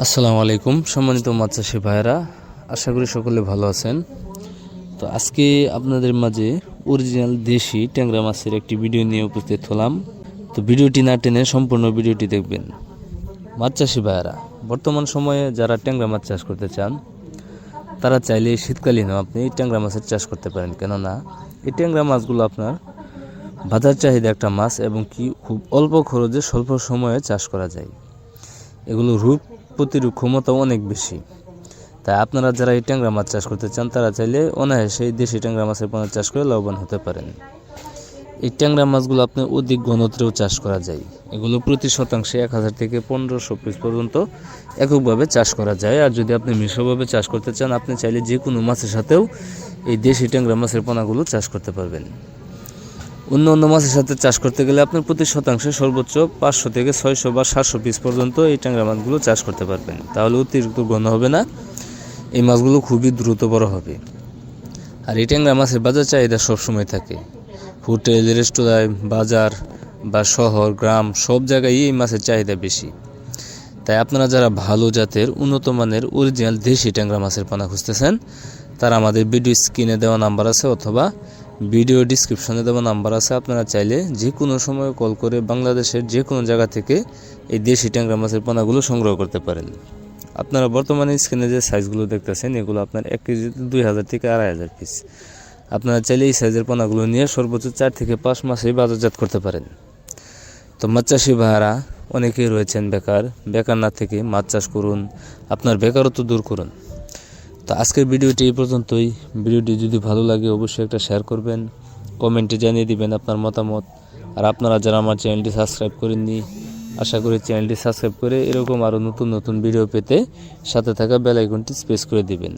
আসসালামু আলাইকুম সম্মানিত মাছ চাষি ভাইয়েরা, আশা করি সকলে ভালো আছেন। তো আজকে আপনাদের মাঝে অরিজিনাল দেশি ট্যাংরা মাছের একটি ভিডিও নিয়ে উপস্থিত হলাম। তো ভিডিওটি না টেনে সম্পূর্ণ ভিডিওটি দেখবেন। মাছ চাষি ভাইয়েরা, বর্তমান সময়ে যারা ট্যাংরা মাছ চাষ করতে চান তারা চাইলে শীতকালীনও আপনি এই ট্যাংরা মাছের চাষ করতে পারেন, কেননা এই ট্যাংরা মাছগুলো আপনার বাজার চাহিদা একটা মাছ এবং কি খুব অল্প খরচে স্বল্প সময়ে চাষ করা যায়। এগুলো রোগ প্রতিরোধ ক্ষমতাও অনেক বেশি। তাই আপনারা যারা এই ট্যাংরা মাছ চাষ করতে চান তারা চাইলে অনায়াসে এই দেশি ট্যাংরা মাছের পোনা চাষ করে লাভবান হতে পারেন। এই ট্যাংরা মাছগুলো আপনি অধিক ঘনত্বেও চাষ করা যায়। এগুলো প্রতি শতাংশে 1000 থেকে 1500 পিস পর্যন্ত এককভাবে চাষ করা যায়। আর যদি আপনি মিশ্রভাবে চাষ করতে চান, আপনি চাইলে যে কোনো মাছের সাথেও এই দেশি ট্যাংরা মাছের পোনাগুলো চাষ করতে পারবেন। অন্য মাছের সাথে চাষ করতে গেলে আপনার প্রতি শতাংশে সর্বোচ্চ 500 থেকে 600 বা 700 পিস পর্যন্ত এই ট্যাংরা মাছগুলো চাষ করতে পারবেন। তাহলে অতিরিক্ত ঘন হবে না, এই মাছগুলো খুবই দ্রুত বড় হবে। আর এই ট্যাংরা মাছের বাজার চাহিদা সবসময় থাকে। হোটেল, রেস্তোরাঁ, বাজার বা শহর, গ্রাম সব জায়গায় এই মাছের চাহিদা বেশি। তাই আপনারা যারা ভালো জাতের উন্নত মানের অরিজিনাল দেশি ট্যাংরা মাছের পোনা খুঁজতেছেন তারা আমাদের ভিডিও স্ক্রিনে দেওয়া নাম্বার আছে অথবা ভিডিও ডিসক্রিপশনে দেওয়া নাম্বার আছে, আপনারা চাইলে যে কোনো সময় কল করে বাংলাদেশের যে কোনো জায়গা থেকে এই দেশি ট্যাংরা মাছের পোনাগুলো সংগ্রহ করতে পারেন। আপনারা বর্তমানে স্ক্রিনে যে সাইজগুলো দেখতেছেন এগুলো আপনার 1 কেজিতে 2000 থেকে 2500 পিস। আপনারা চাইলে এই সাইজের পোনাগুলো নিয়ে সর্বোচ্চ 4 থেকে 5 মাসেই বাজারজাত করতে পারেন। তো মাছ চাষি ভাইয়েরা অনেকেই রয়েছেন বেকার না থেকে মাছ চাষ করুন, আপনার বেকারত্ব দূর করুন। তো আজকের ভিডিওটি এই পর্যন্তই। ভিডিওটি যদি ভালো লাগে অবশ্যই একটা শেয়ার করবেন, কমেন্টে জানিয়ে দিবেন আপনার মতামত। আর আপনারা যারা আমার চ্যানেলটি সাবস্ক্রাইব করেননি, আশা করি চ্যানেলটি সাবস্ক্রাইব করে এরকম আরও নতুন ভিডিও পেতে সাথে থাকা বেল আইকনটি প্রেস করে দিবেন,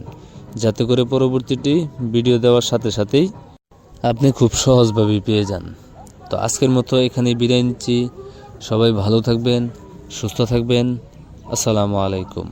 যাতে করে পরবর্তীটি ভিডিও দেওয়ার সাথে সাথেই আপনি খুব সহজভাবেই পেয়ে যান। তো আজকের মতো এখানেই বিদায় নিচ্ছি। সবাই ভালো থাকবেন, সুস্থ থাকবেন। আসসালামু আলাইকুম।